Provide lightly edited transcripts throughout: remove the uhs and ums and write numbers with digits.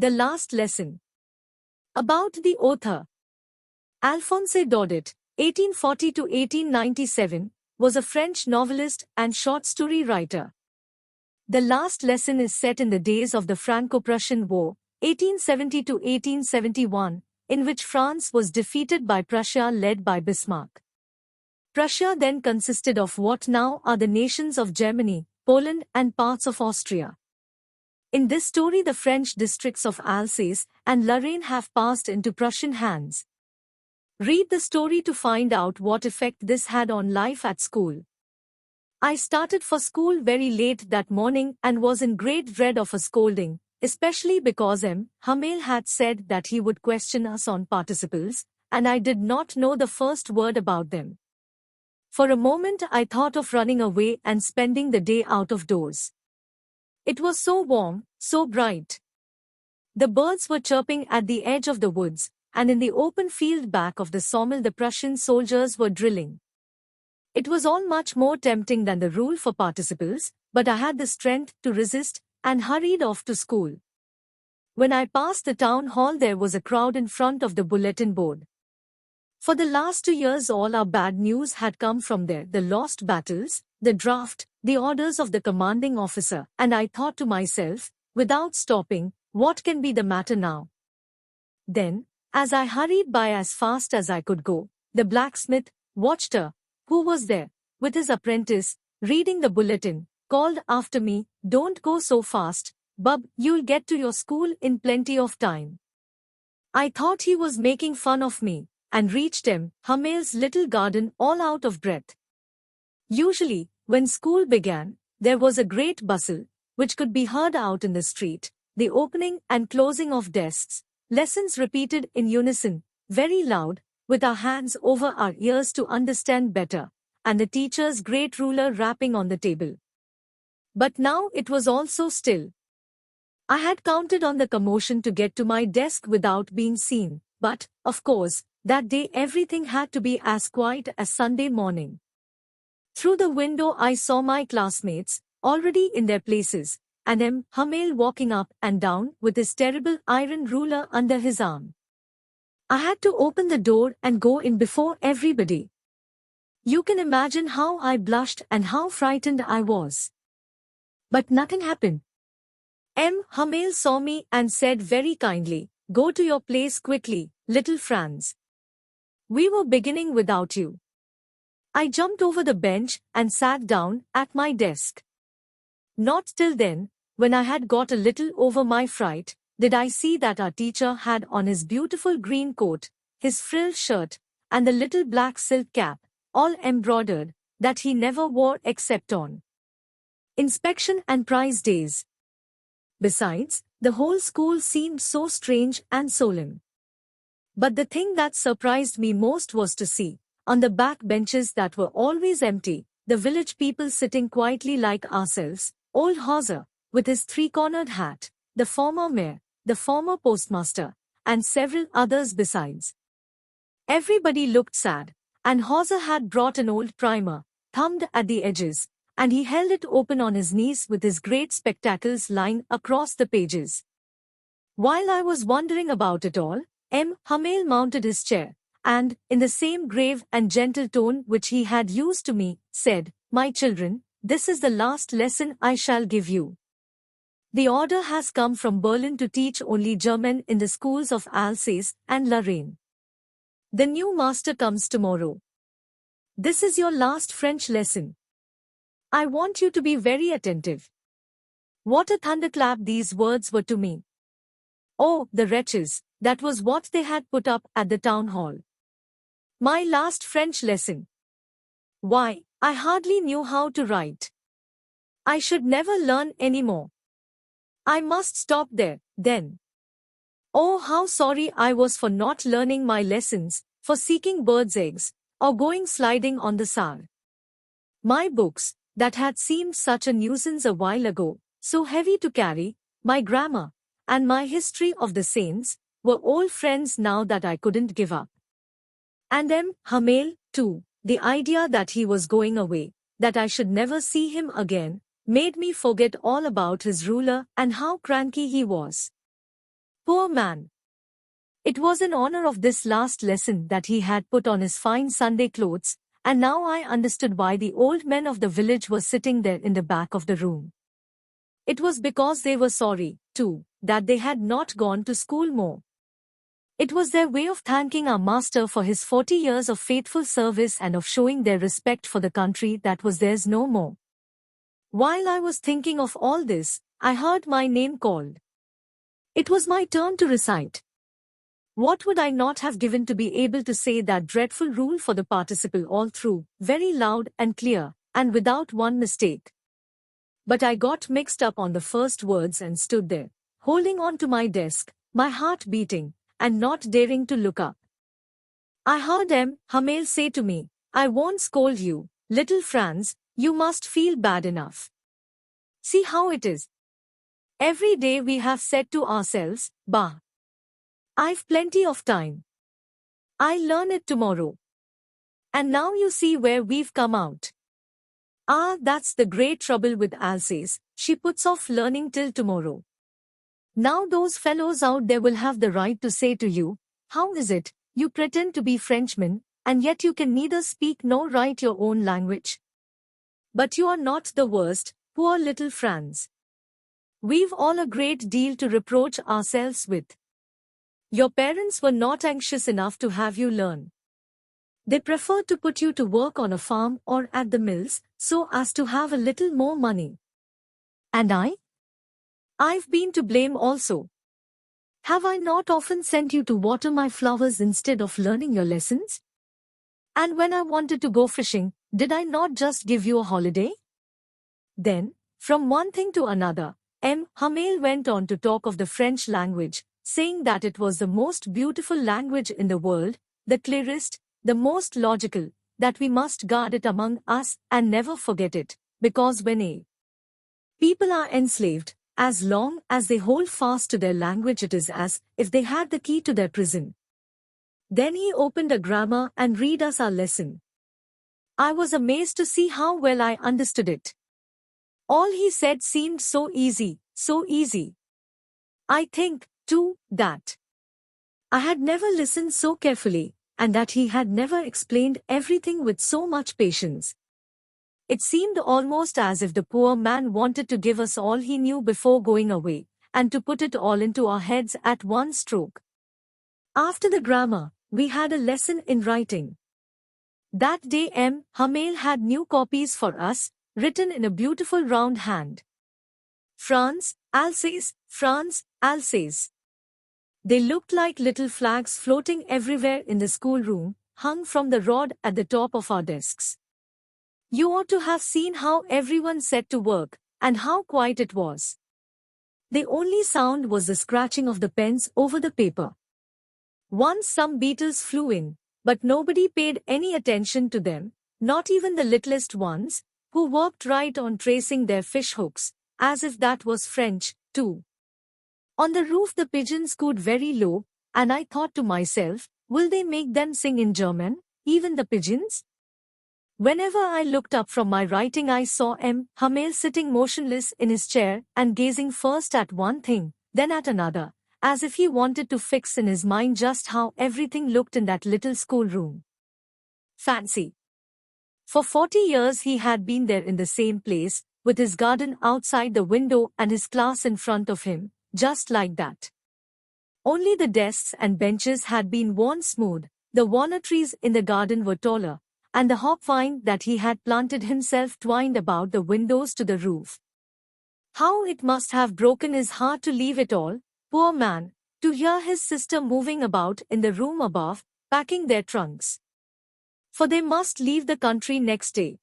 The last lesson. About the author. Alphonse Daudet, 1840 to 1897, was a French novelist and short story writer. The last lesson is set in the days of the Franco-Prussian War, 1870 to 1871, in which France was defeated by Prussia led by Bismarck. Prussia then consisted of what now are the nations of Germany, Poland and parts of Austria. In this story the French districts of Alsace and Lorraine have passed into Prussian hands. Read the story to find out what effect this had on life at school. I started for school very late that morning and was in great dread of a scolding, especially because Hamel had said that he would question us on participles, and I did not know the first word about them. For a moment I thought of running away and spending the day out of doors. It was so warm, so bright. The birds were chirping at the edge of the woods, and in the open field back of the sawmill the Prussian soldiers were drilling. It was all much more tempting than the rule for participles, but I had the strength to resist and hurried off to school. When I passed the town hall there was a crowd in front of the bulletin board. For the last 2 years all our bad news had come from there, the lost battles, the draft, the orders of the commanding officer, and I thought to myself, without stopping, what can be the matter now? Then, as I hurried by as fast as I could go, the blacksmith, watcher, who was there, with his apprentice, reading the bulletin, called after me, "Don't go so fast, bub, you'll get to your school in plenty of time." I thought he was making fun of me, and reached Hamel's little garden all out of breath. Usually, when school began, there was a great bustle, which could be heard out in the street, the opening and closing of desks, lessons repeated in unison, very loud, with our hands over our ears to understand better, and the teacher's great ruler rapping on the table. But now it was all so still. I had counted on the commotion to get to my desk without being seen, but, of course, that day everything had to be as quiet as Sunday morning. Through the window I saw my classmates, already in their places, and Hamel walking up and down with his terrible iron ruler under his arm. I had to open the door and go in before everybody. You can imagine how I blushed and how frightened I was. But nothing happened. Hamel saw me and said very kindly, "Go to your place quickly, little Franz. We were beginning without you." I jumped over the bench and sat down at my desk. Not till then, when I had got a little over my fright, did I see that our teacher had on his beautiful green coat, his frilled shirt, and the little black silk cap, all embroidered, that he never wore except on inspection and prize days. Besides, the whole school seemed so strange and solemn. But the thing that surprised me most was to see, on the back benches that were always empty, the village people sitting quietly like ourselves, old Hauser, with his three-cornered hat, the former mayor, the former postmaster, and several others besides. Everybody looked sad, and Hauser had brought an old primer, thumbed at the edges, and he held it open on his knees with his great spectacles lying across the pages. While I was wondering about it all, Hamel mounted his chair, and, in the same grave and gentle tone which he had used to me, said, "My children, this is the last lesson I shall give you. The order has come from Berlin to teach only German in the schools of Alsace and Lorraine. The new master comes tomorrow. This is your last French lesson. I want you to be very attentive." What a thunderclap these words were to me. Oh, the wretches, that was what they had put up at the town hall. My last French lesson. Why, I hardly knew how to write. I should never learn any more. I must stop there, then. Oh, how sorry I was for not learning my lessons, for seeking birds' eggs, or going sliding on the Saar. My books, that had seemed such a nuisance a while ago, so heavy to carry, my grammar, and my history of the saints, were old friends now that I couldn't give up. And Hamel, too, the idea that he was going away, that I should never see him again, made me forget all about his ruler and how cranky he was. Poor man. It was in honor of this last lesson that he had put on his fine Sunday clothes, and now I understood why the old men of the village were sitting there in the back of the room. It was because they were sorry, too, that they had not gone to school more. It was their way of thanking our master for his 40 years of faithful service and of showing their respect for the country that was theirs no more. While I was thinking of all this, I heard my name called. It was my turn to recite. What would I not have given to be able to say that dreadful rule for the participle all through, very loud and clear, and without one mistake? But I got mixed up on the first words and stood there, holding on to my desk, my heart beating, and not daring to look up. I heard Hamel say to me, "I won't scold you, little Franz, you must feel bad enough. See how it is. Every day we have said to ourselves, bah, I've plenty of time. I'll learn it tomorrow. And now you see where we've come out. Ah, that's the great trouble with Alsace, she puts off learning till tomorrow. Now those fellows out there will have the right to say to you, how is it, you pretend to be Frenchmen, and yet you can neither speak nor write your own language? But you are not the worst, poor little Franz. We've all a great deal to reproach ourselves with. Your parents were not anxious enough to have you learn. They preferred to put you to work on a farm or at the mills, so as to have a little more money. And I've been to blame also. Have I not often sent you to water my flowers instead of learning your lessons? And when I wanted to go fishing, did I not just give you a holiday? Then, from one thing to another, Hamel went on to talk of the French language, saying that it was the most beautiful language in the world, the clearest, the most logical, that we must guard it among us and never forget it, because when people are enslaved, as long as they hold fast to their language it is as if they had the key to their prison. Then he opened a grammar and read us our lesson. I was amazed to see how well I understood it. All he said seemed so easy, so easy. I think, too, that I had never listened so carefully, and that he had never explained everything with so much patience. It seemed almost as if the poor man wanted to give us all he knew before going away, and to put it all into our heads at one stroke. After the grammar, we had a lesson in writing. That day Hamel had new copies for us, written in a beautiful round hand. France, Alsace, France, Alsace. They looked like little flags floating everywhere in the schoolroom, hung from the rod at the top of our desks. You ought to have seen how everyone set to work, and how quiet it was. The only sound was the scratching of the pens over the paper. Once some beetles flew in, but nobody paid any attention to them, not even the littlest ones, who worked right on tracing their fish hooks, as if that was French, too. On the roof the pigeons cooed very low, and I thought to myself, will they make them sing in German, even the pigeons? Whenever I looked up from my writing I saw Hamel sitting motionless in his chair and gazing first at one thing, then at another, as if he wanted to fix in his mind just how everything looked in that little schoolroom. Fancy! For 40 years he had been there in the same place, with his garden outside the window and his class in front of him, just like that. Only the desks and benches had been worn smooth, the walnut trees in the garden were taller, and the hop vine that he had planted himself twined about the windows to the roof. How it must have broken his heart to leave it all, poor man, to hear his sister moving about in the room above, packing their trunks. For they must leave the country next day.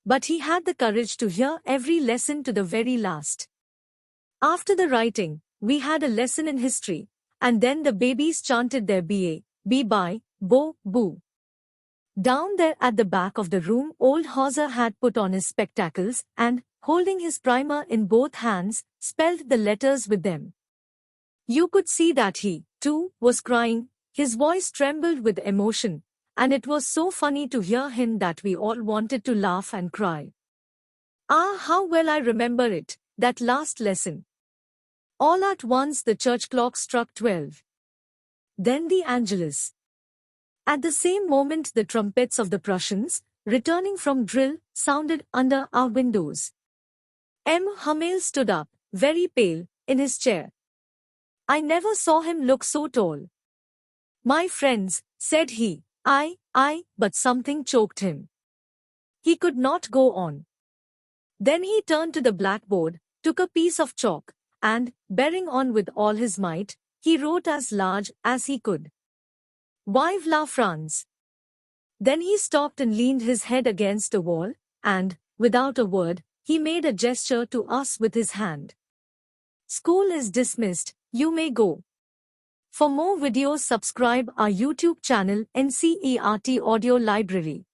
But he had the courage to hear every lesson to the very last. After the writing, we had a lesson in history, and then the babies chanted their be-bye, bo, boo. Down there at the back of the room old Hauser had put on his spectacles and, holding his primer in both hands, spelled the letters with them. You could see that he, too, was crying, his voice trembled with emotion, and it was so funny to hear him that we all wanted to laugh and cry. Ah, how well I remember it, that last lesson. All at once the church clock struck 12. Then the Angelus. At the same moment the trumpets of the Prussians, returning from drill, sounded under our windows. Hamel stood up, very pale, in his chair. I never saw him look so tall. My friends, said he, but something choked him. He could not go on. Then he turned to the blackboard, took a piece of chalk, and, bearing on with all his might, he wrote as large as he could. Vive la France! Then he stopped and leaned his head against a wall, and, without a word, he made a gesture to us with his hand. School is dismissed, you may go. For more videos subscribe our YouTube channel NCERT Audio Library.